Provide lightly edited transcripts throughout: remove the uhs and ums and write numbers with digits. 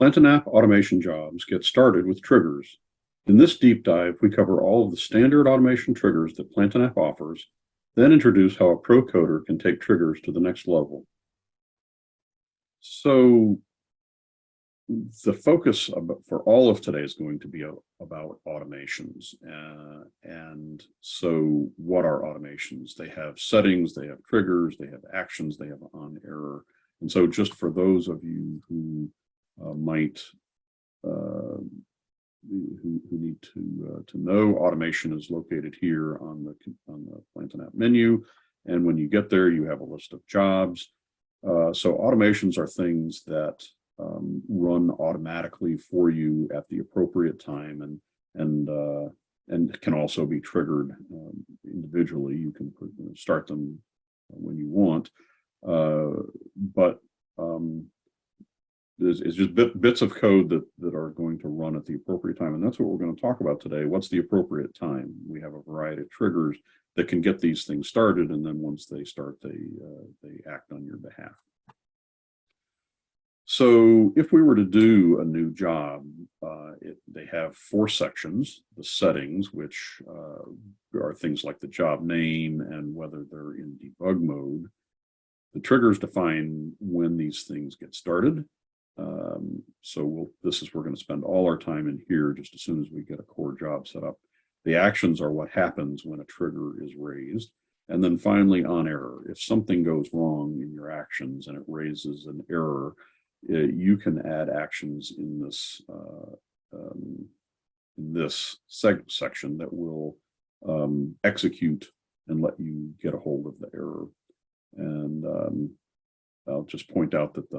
Plant App automation jobs get started with triggers. In this deep dive, we cover all of the standard automation triggers that Plant App offers, then introduce how a pro coder can take triggers to the next level. So the focus for all of today is going to be about automations. And so what are automations? They have settings, they have triggers, they have actions, they have on error. And so just for those of you who might who need to know, automation is located here on the Plant App menu. And when you get there, you have a list of jobs. So automations are things that run automatically for you at the appropriate time, and can also be triggered individually. You can start them when you want, but it's just bits of code that are going to run at the appropriate time, and that's what we're going to talk about today. What's the appropriate time? We have a variety of triggers that can get these things started, and then once they start, they act on your behalf. So if we were to do a new job, they have 4 sections: the settings, which are things like the job name and whether they're in debug mode. The triggers define when these things get started. So we're going to spend all our time in here just as soon as we get a core job set up. The actions are what happens when a trigger is raised. And then finally, on error. If something goes wrong in your actions and it raises an error, you can add actions in this section that will execute and let you get a hold of the error. And I'll just point out that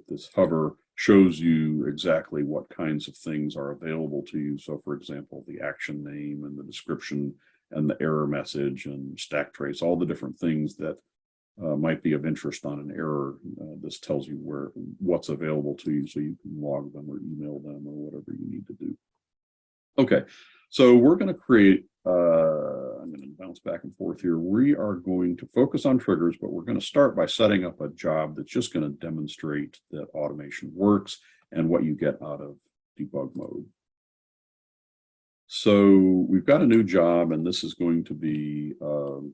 this hover shows you exactly what kinds of things are available to you. So, for example, the action name and the description and the error message and stack trace, all the different things that might be of interest on an error. This tells you what's available to you, so you can log them or email them or whatever you need to do. Okay, so we're going to create, I'm going to bounce back and forth here. We are going to focus on triggers, but we're going to start by setting up a job that's just going to demonstrate that automation works and what you get out of debug mode. So we've got a new job, and this is going to be Low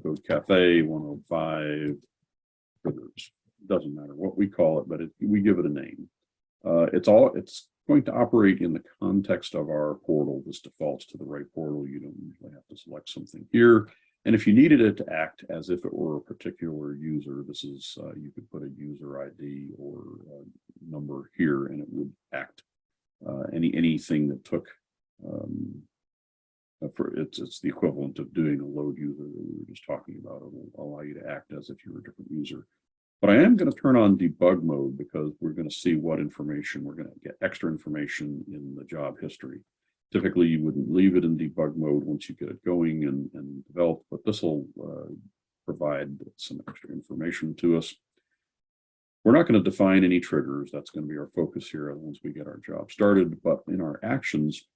Code Cafe 105 triggers. Doesn't matter what we call it, but we give it a name. It's going to operate in the context of our portal. This defaults to the right portal. You don't usually have to select something here. And if you needed it to act as if it were a particular user, this is you could put a user ID or a number here, and it would act. Anything that took it's the equivalent of doing a load user that we were just talking about. It will allow you to act as if you were a different user. But I am going to turn on debug mode because we're going to see what information we're going to get, extra information in the job history. Typically, you wouldn't leave it in debug mode once you get it going and developed, but this will provide some extra information to us. We're not going to define any triggers. That's going to be our focus here once we get our job started. But in our actions,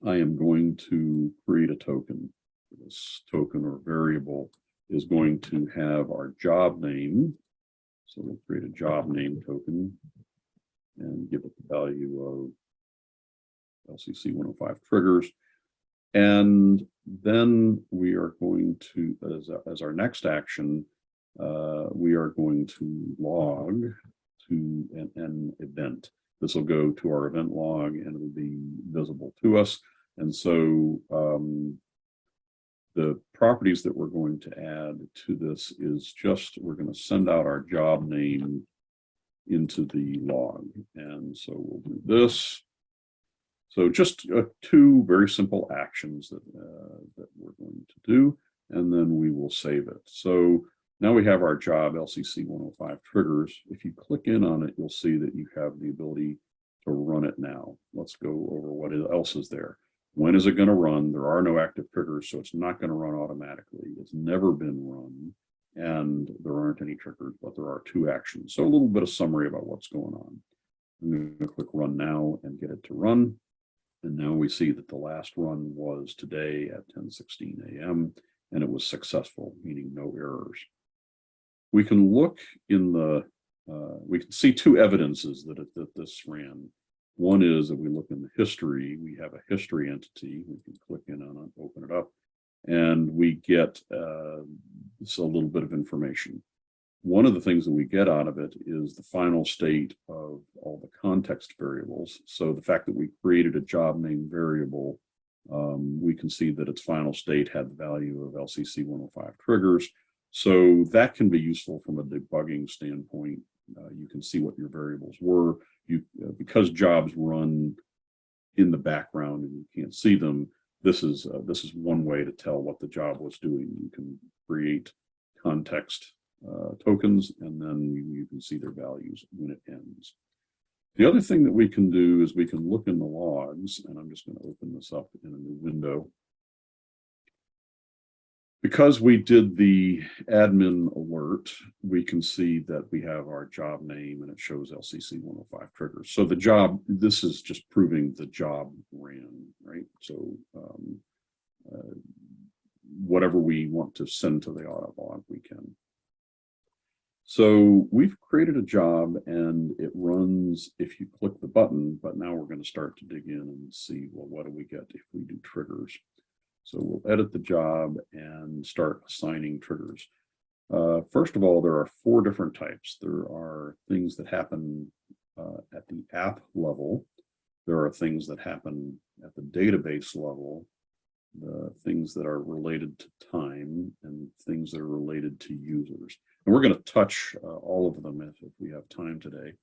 I am going to create a token. This token or variable is going to have our job name. So we'll create a job name token and give it the value of LCC 105 triggers. And then we are going to, as our next action, we are going to log to an event. This will go to our event log and it'll be visible to us. And so the properties that we're going to add to this is just, we're going to send out our job name into the log. And so we'll do this. So just 2 very simple actions that we're going to do, and then we will save it. So now we have our job LCC 105 triggers. If you click in on it, you'll see that you have the ability to run it now. Let's go over what else is there. When is it going to run? There are no active triggers, so it's not going to run automatically. It's never been run, and there aren't any triggers, but there are 2 actions. So a little bit of summary about what's going on. I'm going to click run now and get it to run. And now we see that the last run was today at 10:16 a.m. and it was successful, meaning no errors. We can look in the we can see two evidences that this ran. One is that we look in the history, we have a history entity, we can click in on it, open it up, and we get a little bit of information. One of the things that we get out of it is the final state of all the context variables. So the fact that we created a job name variable, we can see that its final state had the value of LCC 105 triggers. So that can be useful from a debugging standpoint. You can see what your variables were. Because jobs run in the background and you can't see them, this is one way to tell what the job was doing. You can create context tokens, and then you can see their values when it ends. The other thing that we can do is we can look in the logs, and I'm just going to open this up in a new window. Because we did the admin alert, we can see that we have our job name and it shows LCC 105 triggers. So the job, this is just proving the job ran, right? So whatever we want to send to the Autolog, we can. So we've created a job and it runs if you click the button, but now we're going to start to dig in and see, well, what do we get if we do triggers? So we'll edit the job and start assigning triggers. First of all, there are 4 different types. There are things that happen at the app level. There are things that happen at the database level, the things that are related to time, and things that are related to users. And we're going to touch all of them if we have time today.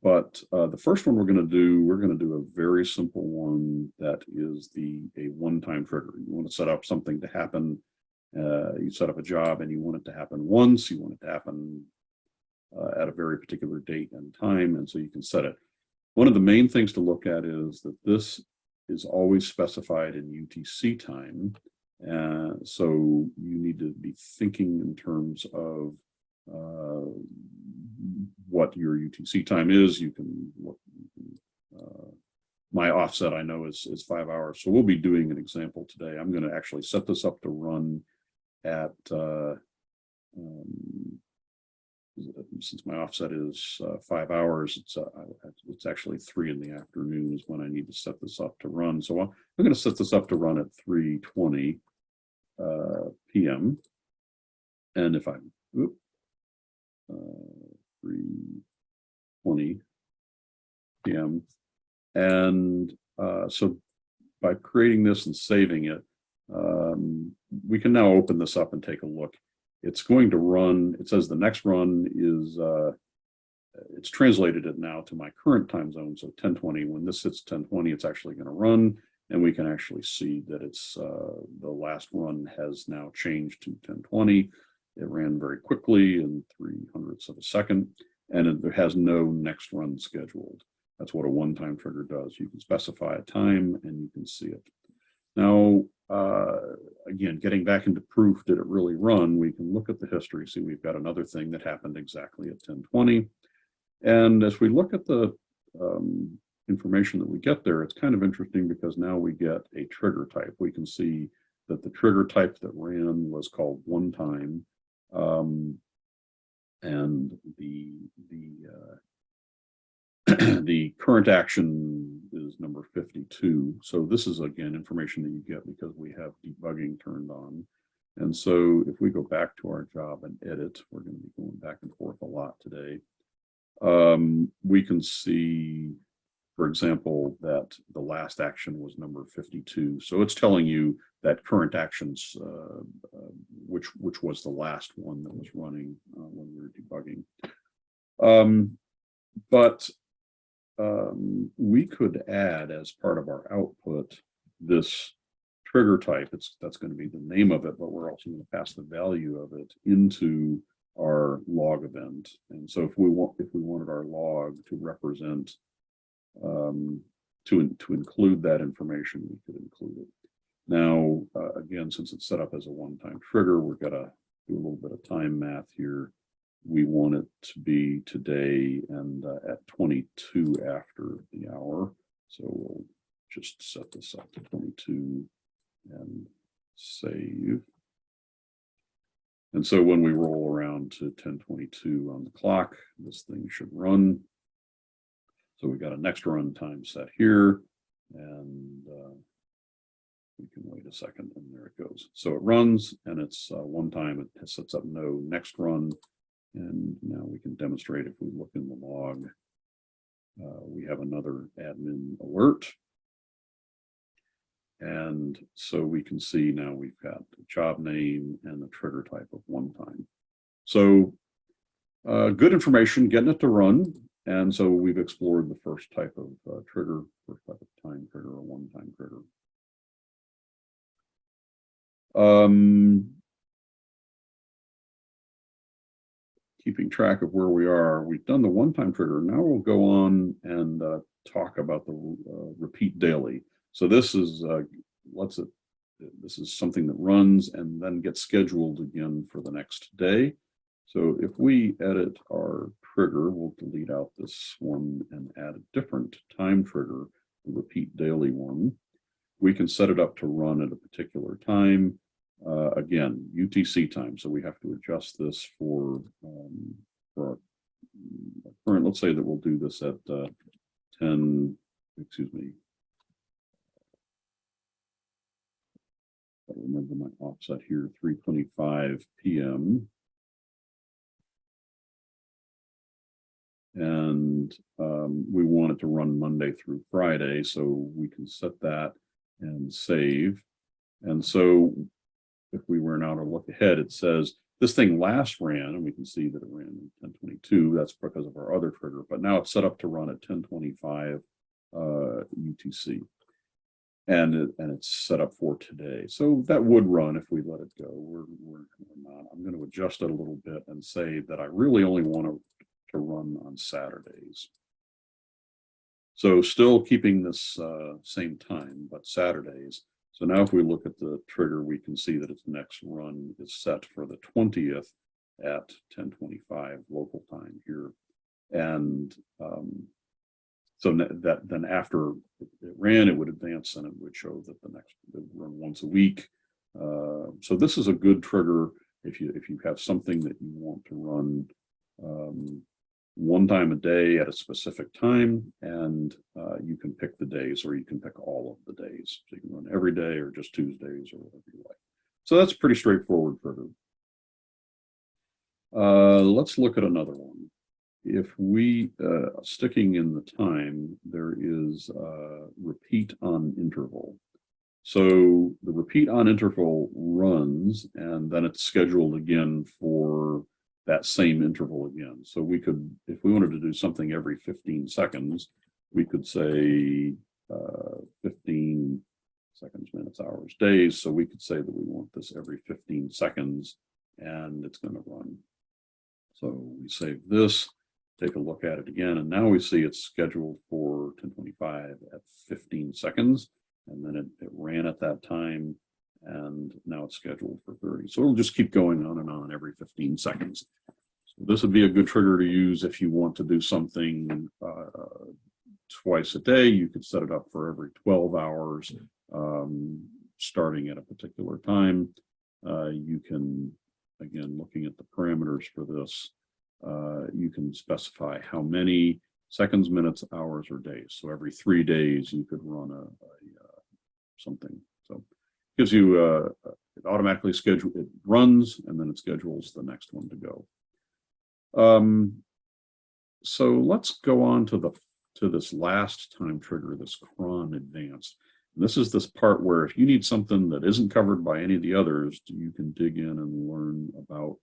But the first one we're going to do a very simple one that is a one-time trigger. You want to set up something to happen. You set up a job and you want it to happen once. You want it to happen at a very particular date and time, and so you can set it. One of the main things to look at is that this is always specified in UTC time. So you need to be thinking in terms of what your UTC time is. You can look, my offset I know is 5 hours. So we'll be doing an example today. I'm going to actually set this up to run at, since my offset is 5 hours, it's actually 3 in the afternoon is when I need to set this up to run. So I'm going to set this up to run at 3:20 p.m. And if I'm 3:20 p.m. And so by creating this and saving it, we can now open this up and take a look. It's going to run, it says the next run is, it's translated it now to my current time zone. So 10:20, when this hits 10:20, it's actually going to run. And we can actually see that it's the last run has now changed to 10:20. It ran very quickly in 0.03 of a second, and it has no next run scheduled. That's what a one-time trigger does. You can specify a time and you can see it. Now, again, getting back into proof, did it really run? We can look at the history, see we've got another thing that happened exactly at 10:20. And as we look at the information that we get there, it's kind of interesting because now we get a trigger type. We can see that the trigger type that ran was called one time, and the current action is number 52. So this is again information that you get because we have debugging turned on. And so if we go back to our job and edit, we're going to be going back and forth a lot today. We can see, for example, that the last action was number 52. So it's telling you that current actions, which was the last one that was running when we were debugging. But we could add as part of our output this trigger type. That's going to be the name of it, but we're also going to pass the value of it into our log event. And so if we wanted our log to represent to include that information, we could include it. Now, again, since it's set up as a one-time trigger, we're gonna do a little bit of time math here. We want it to be today and at 22 after the hour. So we'll just set this up to 22 and save. And so when we roll around to 10:22 on the clock, this thing should run. So we've got a next run time set here, and we can wait a second, and there it goes. So it runs, and it's one time it sets up no next run. And now we can demonstrate if we look in the log. We have another admin alert. And so we can see now we've got the job name and the trigger type of one time. So good information, getting it to run. And so we've explored the first type of trigger, first type of time trigger, or one-time trigger. Keeping track of where we are, we've done the one-time trigger. Now we'll go on and talk about the repeat daily. So this is this is something that runs and then gets scheduled again for the next day. So if we edit our trigger, we'll delete out this one and add a different time trigger, the repeat daily one. We can set it up to run at a particular time. Again, UTC time. So we have to adjust this for our current. Let's say that we'll do this at 10. Excuse me. I remember my offset here, 3:25 p.m. And we want it to run Monday through Friday, so we can set that and save. And so if we were now to look ahead, it says this thing last ran, and we can see that it ran at 10:22. That's because of our other trigger, but now it's set up to run at 10:25 UTC. And it's set up for today. So that would run if we let it go. We're not. I'm going to adjust it a little bit and say that I really only want to run on Saturdays. So still keeping this same time, but Saturdays. So now if we look at the trigger, we can see that its next run is set for the 20th at 10:25 local time here. And so that then after it ran, it would advance and it would show that the next would run once a week. So this is a good trigger if you have something that you want to run one time a day at a specific time, and you can pick the days, or you can pick all of the days. So you can run every day or just Tuesdays or whatever you like. So that's pretty straightforward trigger. Let's look at another one. If we, sticking in the time, there is repeat on interval. So the repeat on interval runs, and then it's scheduled again for that same interval again. So we could, if we wanted to do something every 15 seconds, we could say 15 seconds, minutes, hours, days. So we could say that we want this every 15 seconds, and it's going to run. So we save this. Take a look at it again, and now we see it's scheduled for 10:25 at 15 seconds, and then it ran at that time, and now it's scheduled for 30. So it'll just keep going on and on every 15 seconds. So this would be a good trigger to use if you want to do something twice a day. You could set it up for every 12 hours, starting at a particular time. You can, again, looking at the parameters for this, you can specify how many seconds, minutes, hours, or days. So every 3 days you could run something. So it gives you it automatically it runs, and then it schedules the next one to go. So let's go on to this last time trigger, this cron advanced. And this is this part where if you need something that isn't covered by any of the others, you can dig in and learn about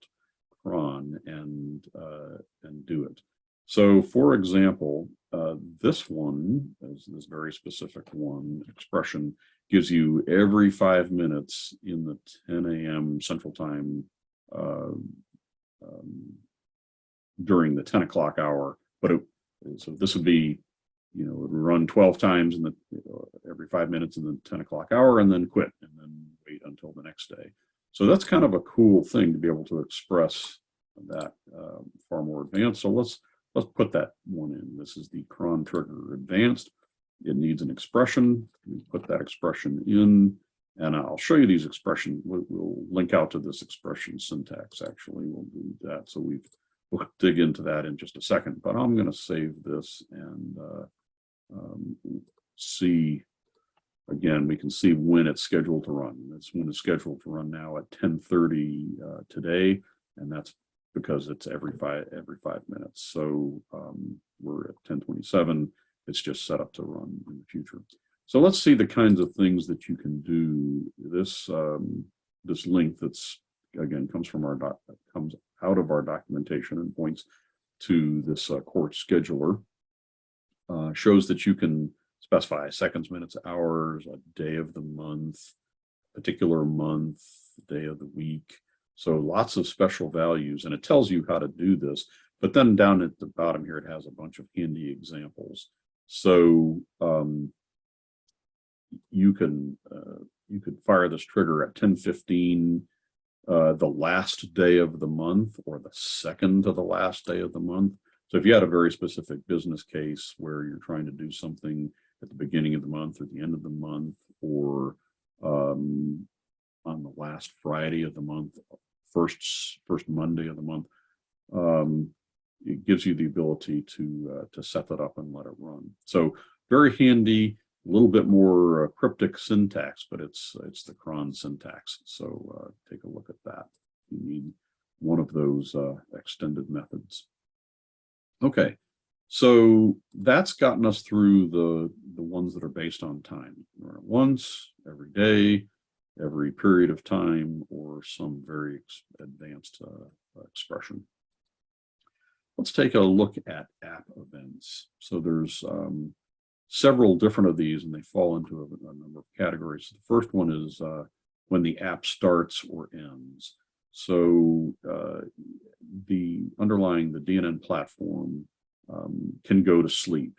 cron and do it. So for example, this one, this very specific one expression, gives you every 5 minutes in the 10 a.m. Central Time during the 10 o'clock hour. But so this would be, it would run 12 times in the every 5 minutes in the 10 o'clock hour, and then quit, and then wait until the next day. So that's kind of a cool thing to be able to express that far more advanced. So let's put that one in. This is the cron trigger advanced. It needs an expression. We put that expression in, And I'll show you these expressions. We'll link out to this expression syntax, actually. We'll do that. So we'll dig into that in just a second. But I'm going to save this and see. Again, we can see when it's scheduled to run. It's when it's scheduled to run now at 10:30 today, and that's because it's every five minutes. So we're at 10:27. It's just set up to run in the future. So let's see the kinds of things that you can do. This this link that's again comes out of our documentation and points to this court scheduler. Shows that you can specify seconds, minutes, hours, a day of the month, particular month, day of the week. So lots of special values, and it tells you how to do this. But then down at the bottom here, it has a bunch of handy examples. So you could fire this trigger at 10:15, the last day of the month, or the second to the last day of the month. So if you had a very specific business case where you're trying to do something at the beginning of the month or the end of the month, or on the last Friday of the month, first Monday of the month, it gives you the ability to set that up and let it run. So very handy, a little bit more cryptic syntax, but it's the cron syntax. So take a look at that. You need one of those extended methods. Okay, so that's gotten us through the ones that are based on time. Run it once, every day, every period of time, or some very advanced expression. Let's take a look at app events. So there's several different of these, and they fall into a number of categories. The first one is when the app starts or ends. So the DNN platform can go to sleep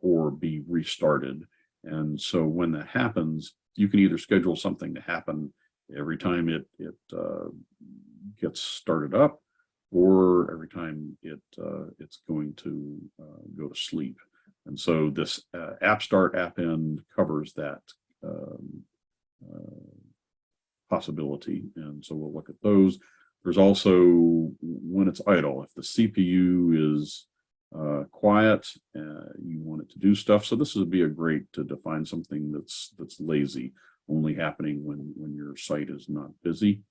or be restarted. And so when that happens, you can either schedule something to happen every time it gets started up, or every time it's going to go to sleep. And so this app start, app end covers that possibility. And so we'll look at those. There's also when it's idle, if the CPU is quiet, you want it to do stuff. So this would be a great to define something that's lazy, only happening when your site is not busy.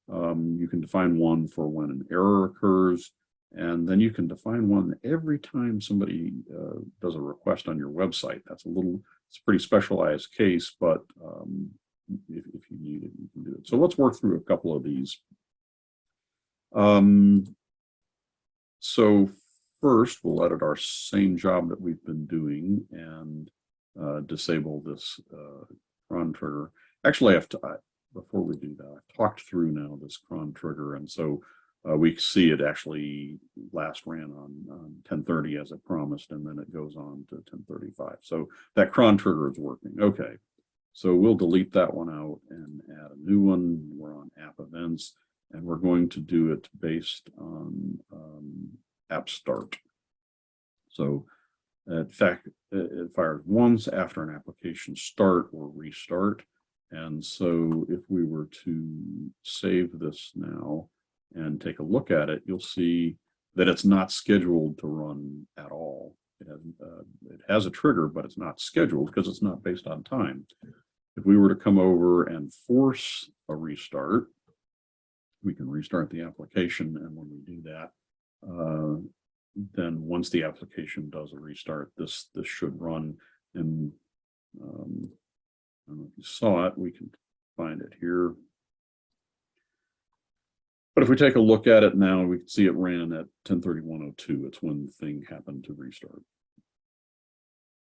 You can define one for when an error occurs, and then you can define one every time somebody does a request on your website. It's a pretty specialized case, but if you need it, you can do it. So let's work through a couple of these. So first, we'll edit our same job that we've been doing and disable this Cron Trigger. Actually, before we do that, I've talked through now this Cron Trigger, and so we see it actually last ran on 10:30 as it promised, and then it goes on to 10:35. So that Cron Trigger is working. Okay, so we'll delete that one out and add a new one. We're on app events, and we're going to do it based on app start. So in fact, it fires once after an application start or restart. And so if we were to save this now and take a look at it, you'll see that it's not scheduled to run at all. It has a trigger, but it's not scheduled because it's not based on time. If we were to come over and force a restart, we can restart the application. And when we do that, then once the application does a restart, this should run. And I don't know if you saw it, we can find it here. But if we take a look at it now, we can see it ran at 10:31:02. It's when the thing happened to restart.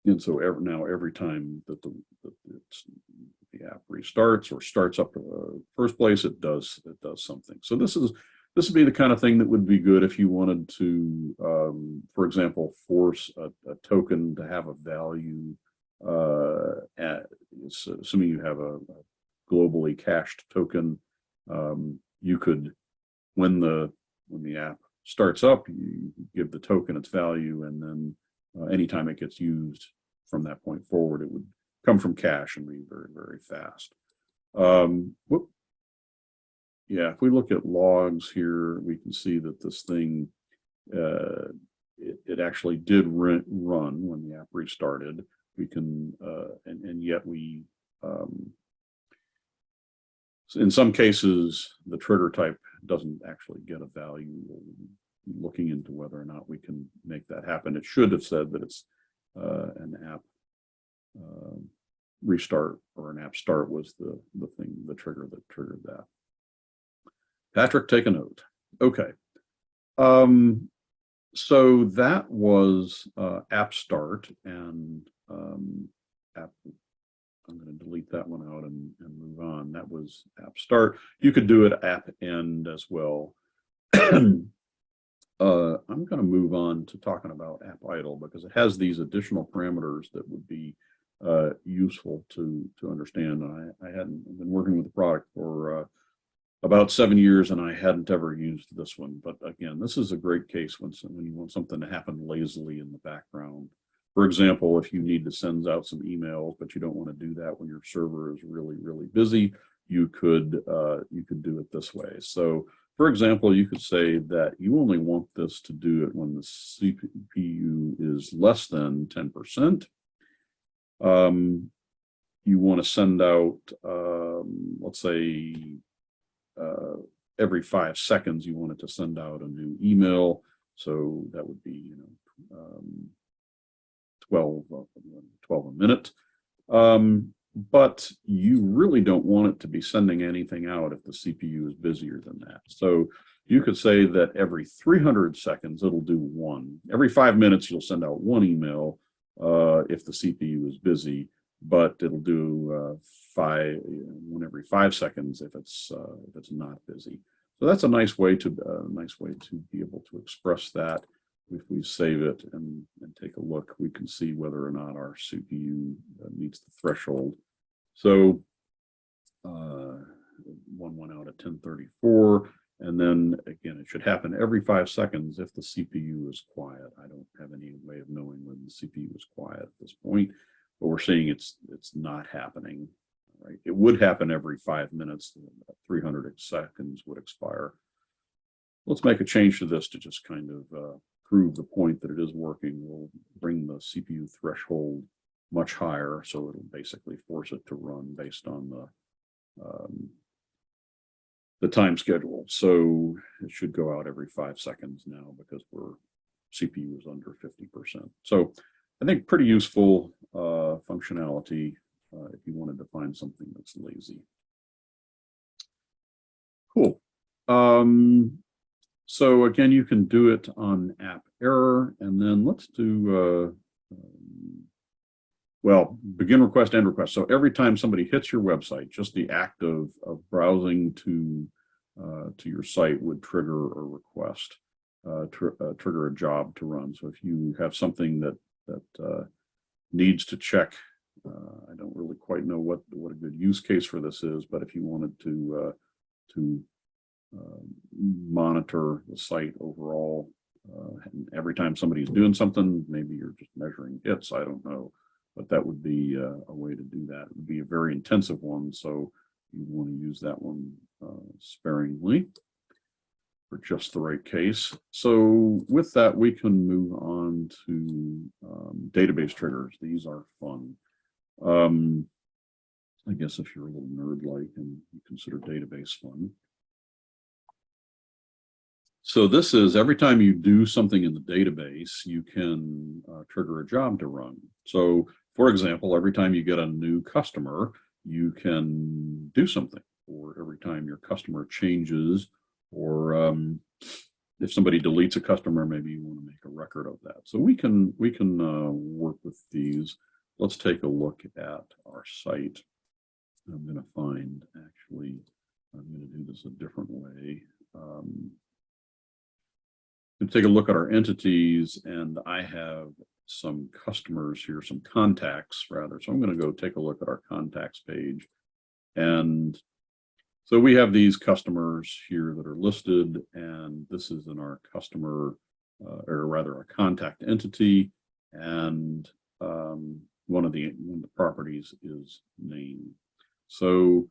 And so every time that the app restarts or starts up to the first place, it does something. So this would be the kind of thing that would be good if you wanted to, for example, force a token to have a value. Assuming you have a globally cached token, you could, when the app starts up, you give the token its value, and then anytime it gets used from that point forward, it would come from cache and be very, very fast. Whoop. Yeah, if we look at logs here, we can see that this thing, it actually did run when the app restarted. We can, and yet we, in some cases, the trigger type doesn't actually get a value. Looking into whether or not we can make that happen. It should have said that it's an app restart or an app start was the thing, the trigger that triggered that. Patrick, take a note. Okay. So that was app start, and app. I'm going to delete that one out and move on. That was app start. You could do it app end as well. I'm going to move on to talking about app idle because it has these additional parameters that would be useful to understand. And I hadn't been working with the product for about 7 years, and I hadn't ever used this one. But again, this is a great case when you want something to happen lazily in the background. For example, if you need to send out some emails, but you don't want to do that when your server is really, really busy, you could do it this way. So, for example, you could say that you only want this to do it when the CPU is less than 10%. You want to send out, let's say, every 5 seconds, you want it to send out a new email. So that would be, 12 a minute. But you really don't want it to be sending anything out if the CPU is busier than that. So you could say that every 300 seconds, it'll do one. Every 5 minutes, you'll send out one email if the CPU is busy, but it'll do one every 5 seconds if it's not busy. So that's a nice way to be able to express that. If we save it and take a look, we can see whether or not our CPU meets the threshold. So one went out at 10:34, and then again, it should happen every 5 seconds if the CPU is quiet. I don't have any way of knowing when the CPU is quiet at this point, but we're seeing it's not happening. Right? It would happen every 5 minutes. 300 seconds would expire. Let's make a change to this to just kind of prove the point that it is working. We'll bring the CPU threshold much higher, so it'll basically force it to run based on the time schedule. So it should go out every 5 seconds now because CPU is under 50%. So I think pretty useful functionality if you wanted to find something that's lazy. Cool. So again, you can do it on app error, and then let's do, well, begin request, end request. So every time somebody hits your website, just the act of browsing to your site would trigger a request, trigger a job to run. So if you have something that needs to check, I don't really quite know what a good use case for this is, but if you wanted to monitor the site overall. And every time somebody's doing something, maybe you're just measuring hits, I don't know, but that would be a way to do that. It would be a very intensive one, so you want to use that one sparingly for just the right case. So with that, we can move on to database triggers. These are fun. I guess if you're a little nerd-like and you consider database fun. So this is every time you do something in the database, you can trigger a job to run. So for example, every time you get a new customer, you can do something. Or every time your customer changes, or if somebody deletes a customer, maybe you want to make a record of that. So we can work with these. Let's take a look at our site. I'm going to find, actually, I'm going to do this a different way. To take a look at our entities, and I have some customers here, some contacts rather. So I'm going to go take a look at our contacts page. And so we have these customers here that are listed, and this is in our customer, or rather our contact entity. And one of the properties is name. So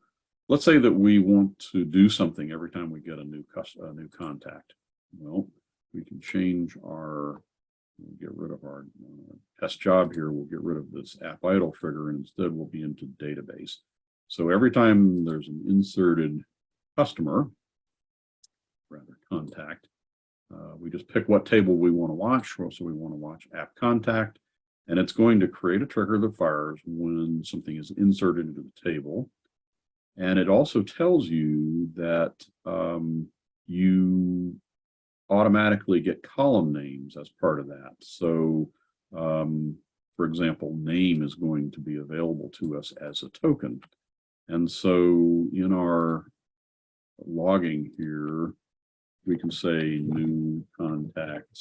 let's say that we want to do something every time we get a new contact. Well, we can change our, we'll get rid of our test job here. We'll get rid of this app idle trigger, and instead we'll be into database. So every time there's an inserted customer, rather contact, we just pick what table we want to watch. So we want to watch app contact, and it's going to create a trigger that fires when something is inserted into the table. And it also tells you that you automatically get column names as part of that. So, for example, name is going to be available to us as a token. And so in our logging here, we can say new contact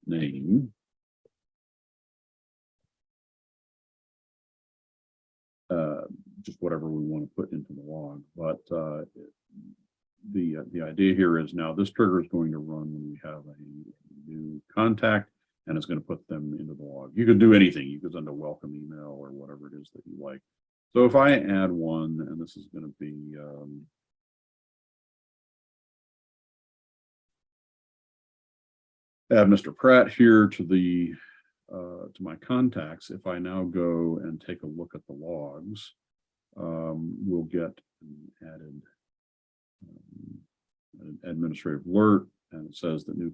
name. Just whatever we want to put into the log. But the idea here is now this trigger is going to run when we have a new contact, and it's going to put them into the log. You could do anything. You could send a welcome email or whatever it is that you like. So if I add one, and this is going to be add Mr. Pratt here to the to my contacts. If I now go and take a look at the logs, we'll get an added an administrative alert, and it says that new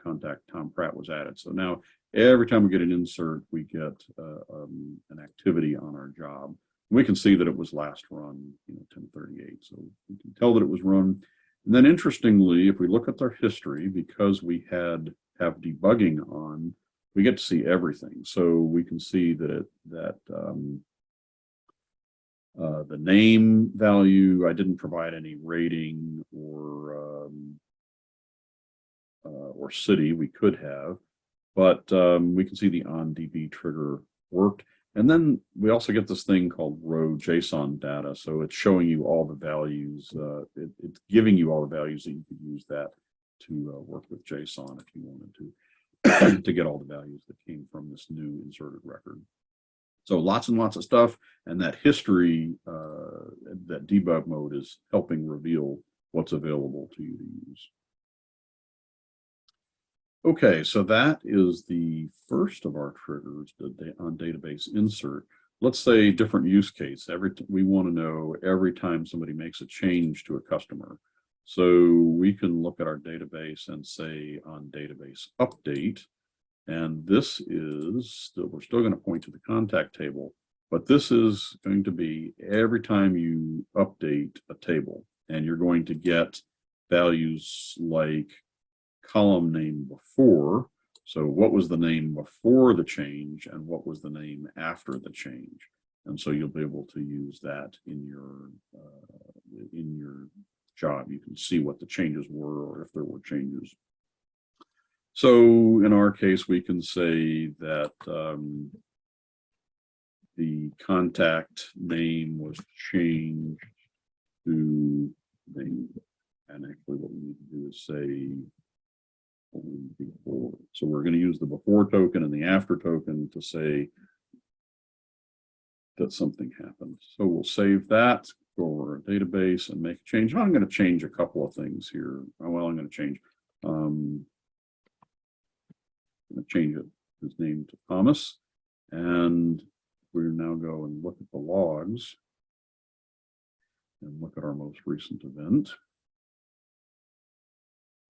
contact Tom Pratt was added. So now every time we get an insert, we get an activity on our job. We can see that it was last run, 10:38. So we can tell that it was run. And then interestingly, if we look at our history, because we have debugging on, we get to see everything. So we can see that the name value, I didn't provide any rating or city. We could have, but we can see the on-DB trigger worked. And then we also get this thing called row JSON data. So it's showing you all the values. It's giving you all the values that you could use that to work with JSON if you wanted to get all the values that came from this new inserted record. So lots and lots of stuff, and that history, that debug mode is helping reveal what's available to you to use. Okay, so that is the first of our triggers on database insert. Let's say different use case. We want to know every time somebody makes a change to a customer. So we can look at our database and say on database update. And this is, we're still going to point to the contact table, but this is going to be every time you update a table, and you're going to get values like column name before. So what was the name before the change and what was the name after the change? And so you'll be able to use that in your job. You can see what the changes were or if there were changes. So in our case, we can say that the contact name was changed to name. And actually what we need to do is say before. So we're going to use the before token and the after token to say that something happened. So we'll save that, go over our database and make a change. I'm going to change a couple of things here. Well, I'm going to change his name to Thomas, and we now go and look at the logs and look at our most recent event.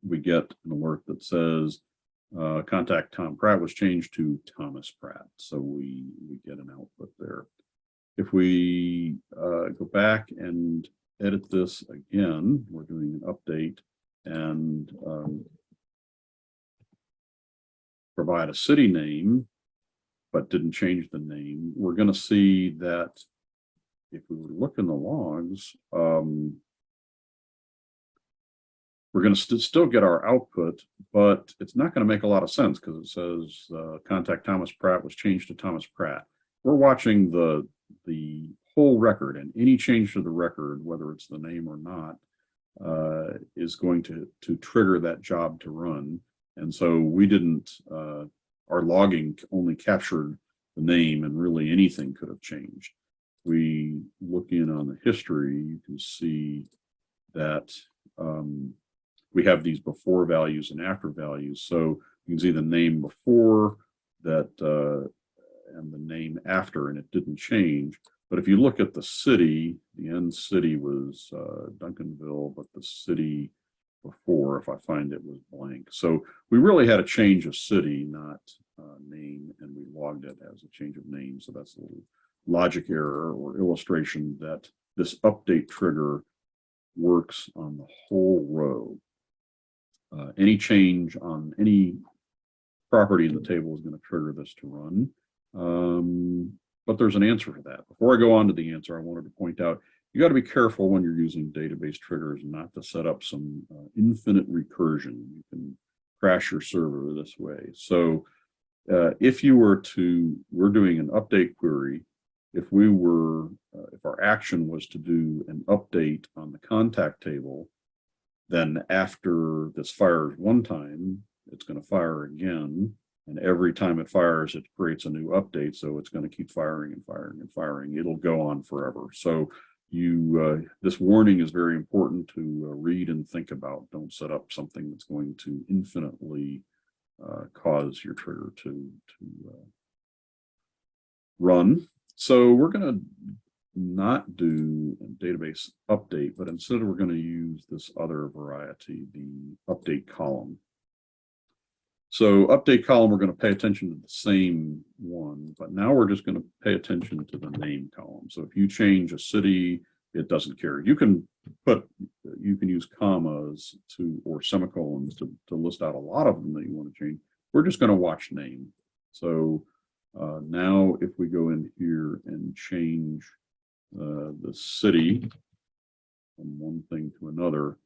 We get an alert that says contact Tom Pratt was changed to Thomas Pratt. So we get an output there. If we go back and edit this again, we're doing an update and provide a city name, but didn't change the name. We're going to see that if we were to look in the logs, we're going to still get our output, but it's not going to make a lot of sense because it says contact Thomas Pratt was changed to Thomas Pratt. We're watching the whole record, and any change to the record, whether it's the name or not, is going to trigger that job to run. And so we didn't, our logging only captured the name, and really anything could have changed. we look in on the history, you can see that we have these before values and after values. So you can see the name before that and the name after, and it didn't change. But if you look at the city, the end city was Duncanville, but the city before, if I find it, was blank. So we really had a change of city, not name, and we logged it as a change of name. So that's a little logic error or illustration that this update trigger works on the whole row. Any change on any property in the table is going to trigger this to run. But there's an answer for that. Before I go on to the answer, I wanted to point out, you got to be careful when you're using database triggers not to set up some infinite recursion. You can crash your server this way. So if you were to, we're doing an update query. If we were, if our action was to do an update on the contact table, then after this fires one time, it's going to fire again. And every time it fires, it creates a new update. So it's going to keep firing and firing and firing. It'll go on forever. So you, this warning is very important to read and think about. Don't set up something that's going to infinitely cause your trigger to run. So we're going to not do a database update, but instead we're going to use this other variety, the update column. So update column, we're going to pay attention to the same one, but now we're just going to pay attention to the name column. So if you change a city, it doesn't care. You can use commas to, or semicolons to list out a lot of them that you want to change. We're just going to watch name. So now if we go in here and change the city from one thing to another,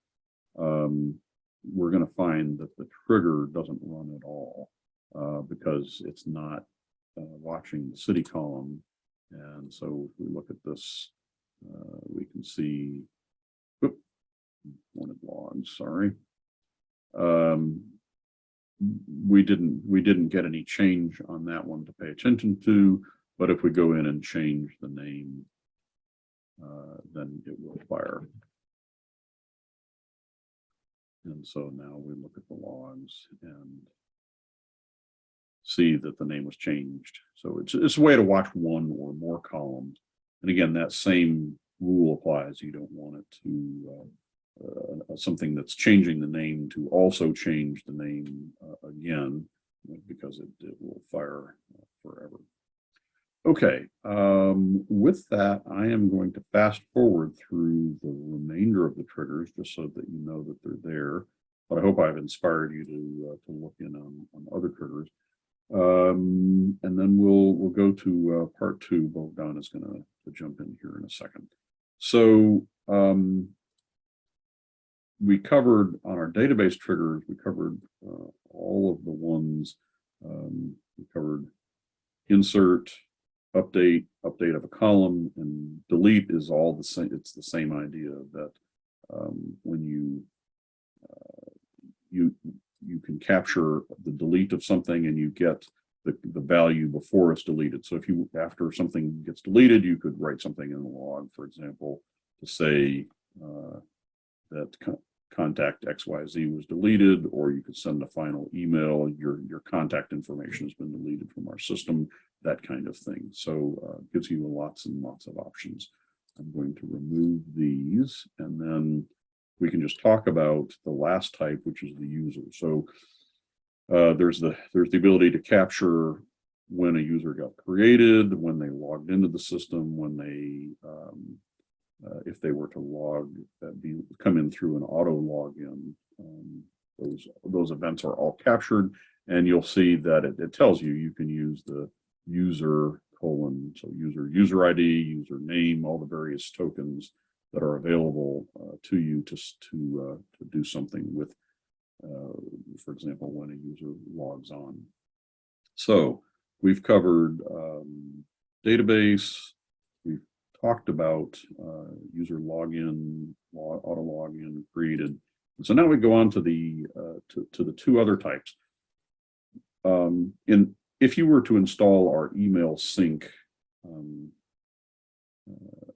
we're going to find that the trigger doesn't run at all because it's not watching the city column. And so if we look at this, we can see, wanted logs, sorry. We didn't get any change on that one to pay attention to, but if we go in and change the name, then it will fire. And so now we look at the logs and see that the name was changed. So it's a way to watch one or more columns. And again, that same rule applies. You don't want it to, something that's changing the name to also change the name again, because it will fire forever. Okay, with that, I am going to fast forward through the remainder of the triggers just so that you know that they're there. But I hope I've inspired you to look in on other triggers. And then we'll go to part two. Bogdan is going to jump in here in a second. So we covered on our database triggers, we covered all of the ones. We covered insert, update of a column, and delete is all the same. It's the same idea that when you can capture the delete of something and you get the value before it's deleted. So if you, after something gets deleted, you could write something in the log, for example, to say that contact XYZ was deleted, or you could send a final email, your contact information has been deleted from our system, that kind of thing. So it gives you lots and lots of options. I'm going to remove these, and then we can just talk about the last type, which is the user. So there's the ability to capture when a user got created, when they logged into the system, when they if they were to come in through an auto login, those events are all captured, and you'll see that it tells you can use the user colon, so user ID, user name, all the various tokens that are available to you to do something with, for example, when a user logs on. So we've covered database. We've talked about user login, auto login created. And so now we go on to the two other types. If you were to install our email sync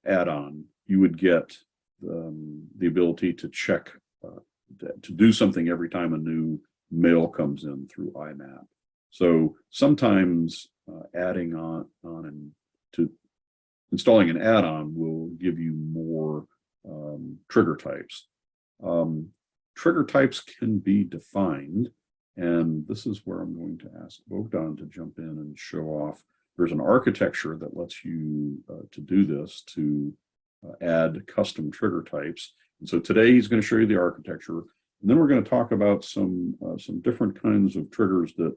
add-on, you would get the ability to check, to do something every time a new mail comes in through IMAP. So sometimes adding on and to installing an add-on will give you more trigger types. Trigger types can be defined, and this is where I'm going to ask Bogdan to jump in and show off. There's an architecture that lets you to do this, to add custom trigger types. And so today he's going to show you the architecture, and then we're going to talk about some different kinds of triggers that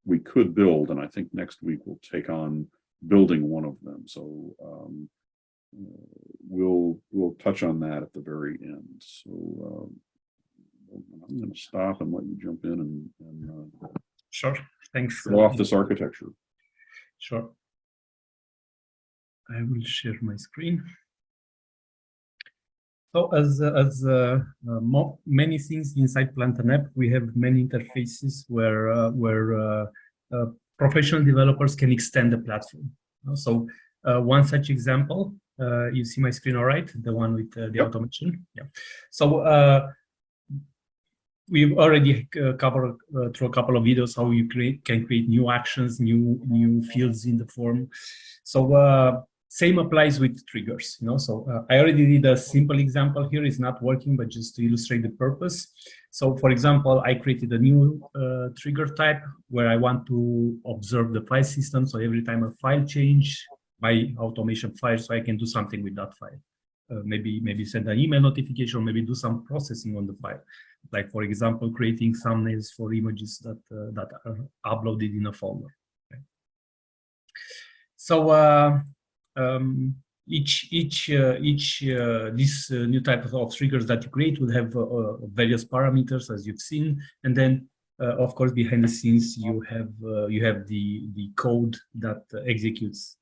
we could build. And I think next week we'll take on building one of them. So we'll touch on that at the very end. So I'm going to stop and let you jump in and sure. Thanks. Show off this architecture. Sure. I will share my screen. So as many things inside Plant and App, we have many interfaces where professional developers can extend the platform. So one such example, you see my screen all right, the one with the automation. Yeah. So we've already covered through a couple of videos how you can create new actions, new fields in the form. So same applies with triggers. So I already did a simple example here. It's not working, but just to illustrate the purpose. So for example, I created a new trigger type where I want to observe the file system. So every time a file change, my automation file, so I can do something with that file. Maybe send an email notification, or maybe do some processing on the file. Like for example, creating thumbnails for images that are uploaded in a folder. Okay. So this new type of triggers that you create will have various parameters, as you've seen, and then of course behind the scenes you have the code that executes,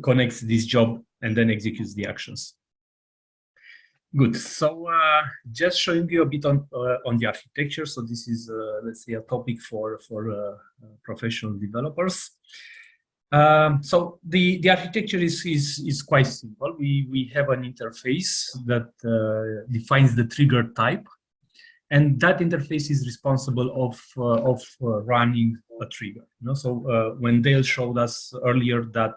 connects this job and then executes the actions. Good. So just showing you a bit on the architecture. So this is let's say a topic for professional developers. So the architecture is quite simple. We have an interface that defines the trigger type, and that interface is responsible of running a trigger. So when Dale showed us earlier that,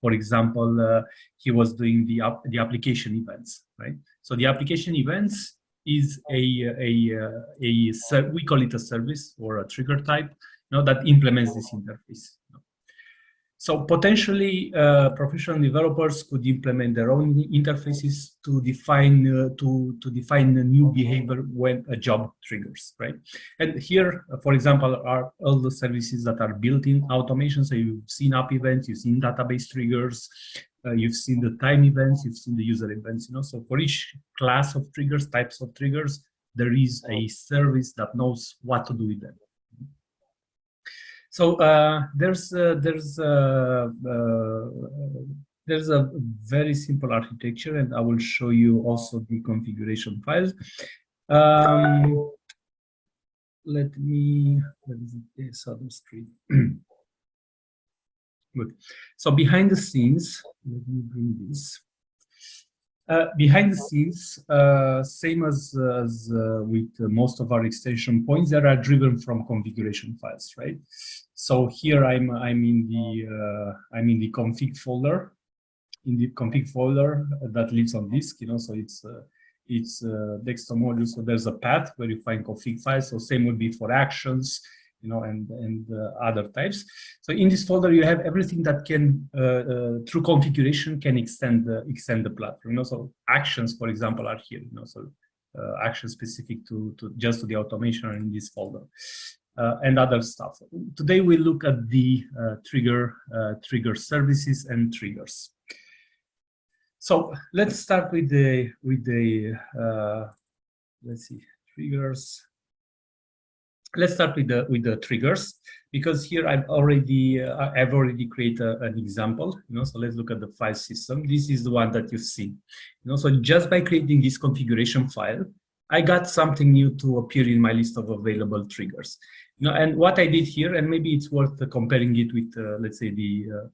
for example, he was doing the application events, right? So the application events is we call it a service or a trigger type, that implements this interface. So potentially, professional developers could implement their own interfaces to define a new behavior when a job triggers, right? And here, for example, are all the services that are built-in automation. So you've seen app events, you've seen database triggers, you've seen the time events, you've seen the user events. So for each class of triggers, types of triggers, there is a service that knows what to do with them. So there's a very simple architecture, and I will show you also the configuration files. Let me this other screen. Good. So behind the scenes, let me bring this. Behind the scenes, same as with most of our extension points, that are driven from configuration files, right? So here I'm in the config folder. In the config folder that lives on disk, so it's desktop module. So there's a path where you find config files. So same would be for actions, and other types. So in this folder, you have everything that can, through configuration, can extend the platform. So actions, for example, are here. So actions specific to just to the automation are in this folder, and other stuff. Today we look at the trigger services and triggers. So let's start with the let's see, triggers. Let's start with the triggers, because here I've already created an example. So let's look at the file system. This is the one that you see. So just by creating this configuration file, I got something new to appear in my list of available triggers. And what I did here, and maybe it's worth comparing it with, let's say,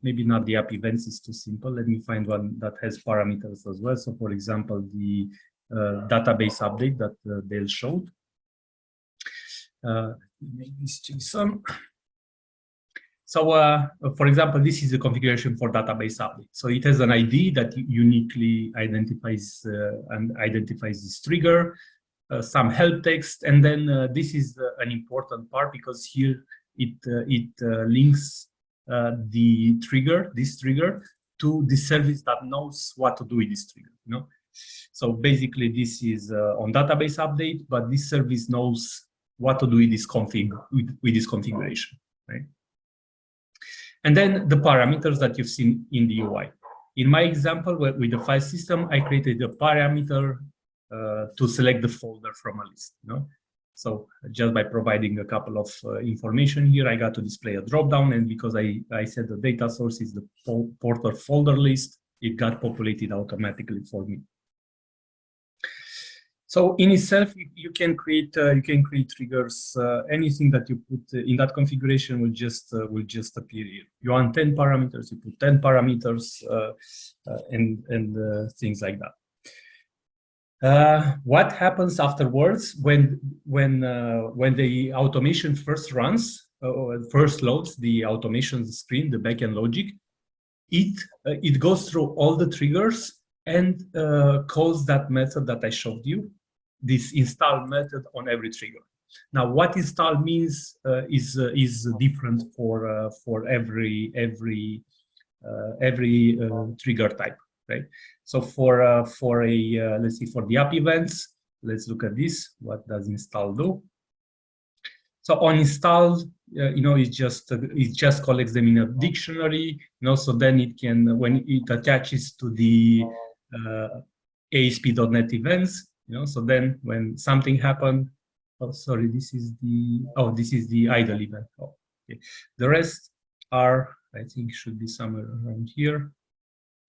maybe not the app events is too simple. Let me find one that has parameters as well. So, for example, the database update that Dale showed. Make this JSON. So, for example, this is the configuration for database update. So it has an ID that uniquely identifies this trigger. Some help text, and then this is an important part because here it links this trigger to the service that knows what to do with this trigger. So basically this is on database update, but this service knows what to do with this configuration, right? And then the parameters that you've seen in the UI. In my example with the file system, I created a parameter to select the folder from a list. So just by providing a couple of information here, I got to display a dropdown, and because I said the data source is the porter folder list, it got populated automatically for me. So in itself, you can create triggers. Anything that you put in that configuration will just appear here. You want 10 parameters, you put 10 parameters, and things like that. What happens afterwards when the automation first runs, first loads the automation screen, the backend logic? It goes through all the triggers and calls that method that I showed you, this install method on every trigger. Now, what install means is different for every trigger type, right? So for let's see, for the app events, let's look at this. What does install do? So on install, it just collects them in a dictionary. So then it can, when it attaches to the ASP.NET events, so then when something happened, oh, sorry, this is the idle event. Oh, okay. The rest are, I think, should be somewhere around here.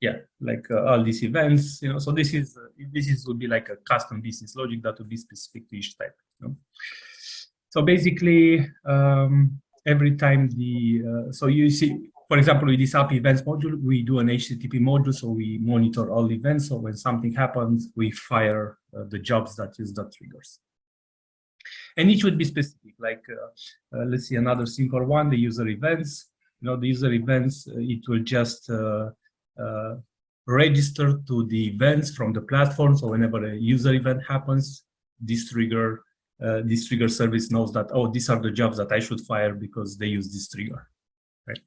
Yeah, like all these events, so this would be like a custom business logic that would be specific to each type. So basically, every time so you see, for example, with this app events module, we do an HTTP module, so we monitor all events. So when something happens, we fire the jobs that use the triggers. And each would be specific, like let's see another simple one, the user events. The user events, it will just register to the events from the platform. So whenever a user event happens, this trigger service knows that, oh, these are the jobs that I should fire because they use this trigger, right?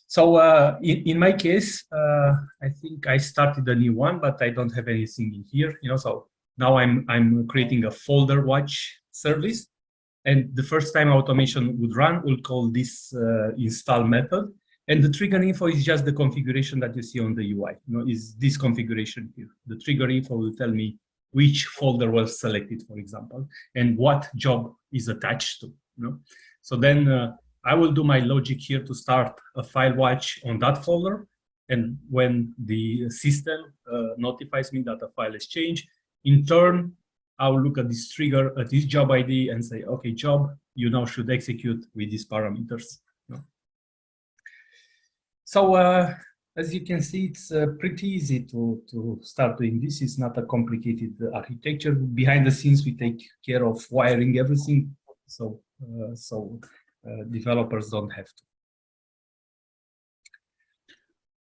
So in my case, I think I started a new one, but I don't have anything in here, so now I'm creating a folder watch service, and the first time automation would run, we'll call this install method. And the trigger info is just the configuration that you see on the UI. Is this configuration here. The trigger info will tell me which folder was selected, for example, and what job is attached to. So then I will do my logic here to start a file watch on that folder. And when the system notifies me that a file has changed, in turn, I will look at this trigger, at this job ID, and say, okay, job, you now should execute with these parameters. So as you can see, it's pretty easy to start doing this. It's not a complicated architecture. Behind the scenes, we take care of wiring everything, so developers don't have to.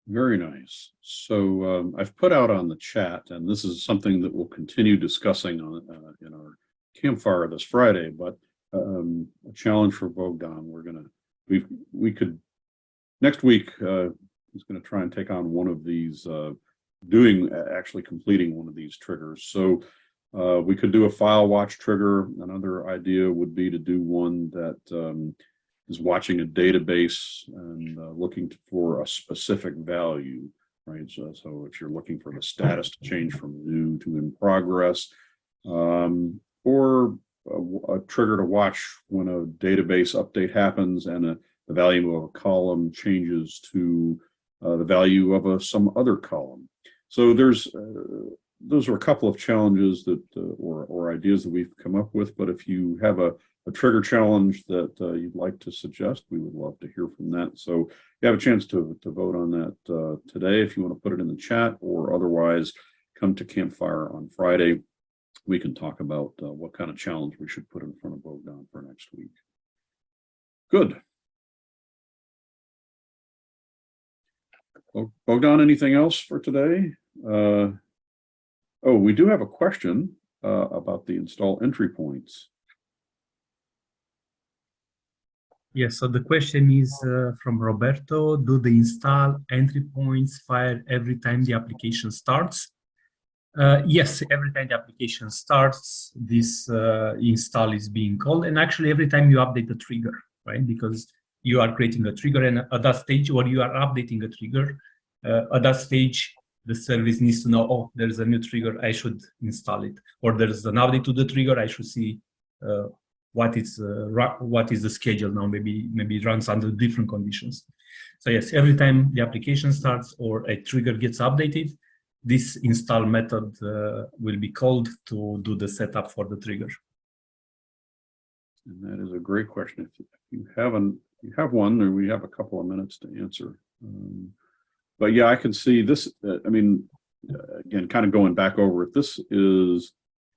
Very nice. So I've put out on the chat, and this is something that we'll continue discussing on in our campfire this Friday, but a challenge for Bogdan. We could next week he's going to try and take on one of these, actually completing one of these triggers. So we could do a file watch trigger. Another idea would be to do one that is watching a database and looking for a specific value, right? So if you're looking for the status to change from new to in progress, or a trigger to watch when a database update happens and the value of a column changes to the value of some other column. So there's those are a couple of challenges that, or ideas that we've come up with. But if you have a trigger challenge that you'd like to suggest, we would love to hear from that. So you have a chance to vote on that today if you want to put it in the chat, or otherwise come to Campfire on Friday. We can talk about what kind of challenge we should put in front of Bogdan for next week. Good. Bogdan, anything else for today? Oh, we do have a question about the install entry points. Yes, so the question is from Roberto. Do the install entry points fire every time the application starts? Yes, every time the application starts, this install is being called, and actually every time you update the trigger, right? Because you are creating a trigger, and at that stage, or you are updating a trigger, at that stage, the service needs to know, oh, there's a new trigger, I should install it, or there's an update to the trigger, I should see what is the schedule now. Maybe it runs under different conditions. So yes, every time the application starts or a trigger gets updated, this install method will be called to do the setup for the trigger. And that is a great question. If you have one, or we have a couple of minutes to answer. But yeah, I can see this. I mean, again, kind of going back over it. This is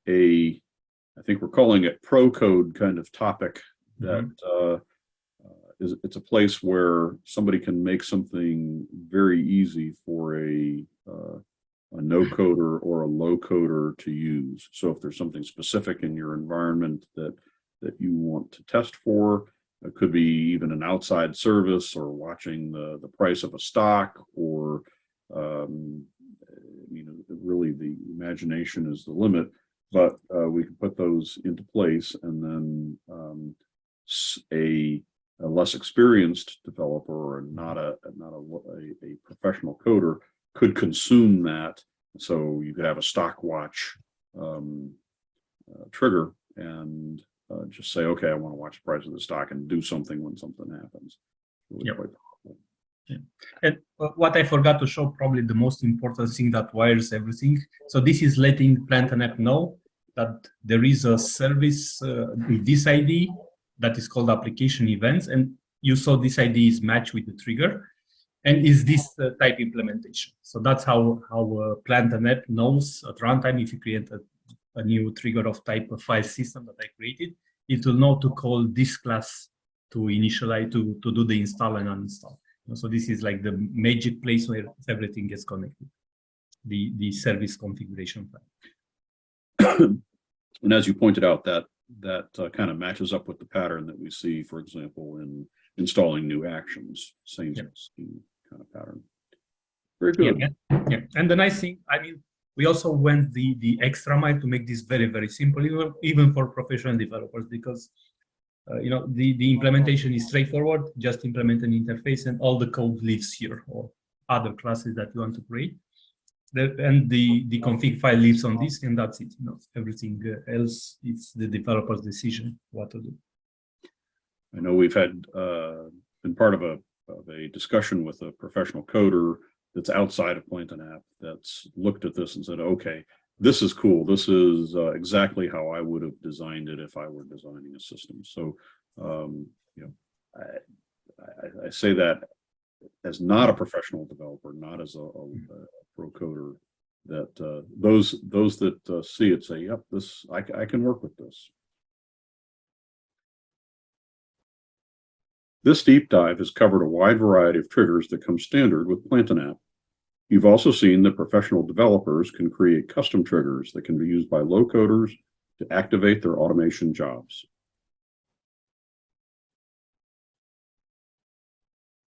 I think we're calling it pro code kind of topic. That it's a place where somebody can make something very easy for a no coder or a low coder to use. So if there's something specific in your environment that you want to test for, it could be even an outside service, or watching the price of a stock, or really the imagination is the limit. But we can put those into place, and then a less experienced developer, or not a professional coder, could consume that. So you could have a stock watch trigger, and just say, okay, I want to watch the price of the stock, and do something when something happens. Really quite powerful. Yeah. And what I forgot to show, probably the most important thing that wires everything. So this is letting Plant and App know that there is a service with this ID that is called application events, and you saw this ID is matched with the trigger, and is this type implementation. So that's how Plant and App knows at runtime, if you create a new trigger of type of file system that I created, it will know to call this class to initialize, to do the install and uninstall. So this is like the magic place where everything gets connected, the service configuration plan. And as you pointed out, that kind of matches up with the pattern that we see, for example, in installing new actions. Same kind of pattern. Very good. Yeah. And the nice thing, I mean, we also went the extra mile to make this very, very simple, even for professional developers, because the implementation is straightforward. Just implement an interface, and all the code lives here, or other classes that you want to create. And the config file lives on this, and that's it. Everything else, it's the developer's decision what to do. I know we've had been part of a discussion with a professional coder that's outside of Plant and App that's looked at this and said, okay, this is cool. This is exactly how I would have designed it if I were designing a system. So, I say that as not a professional developer, not as a pro coder, that those that see it say, yep, I can work with this. This deep dive has covered a wide variety of triggers that come standard with Plant and App. You've also seen that professional developers can create custom triggers that can be used by low coders to activate their automation jobs.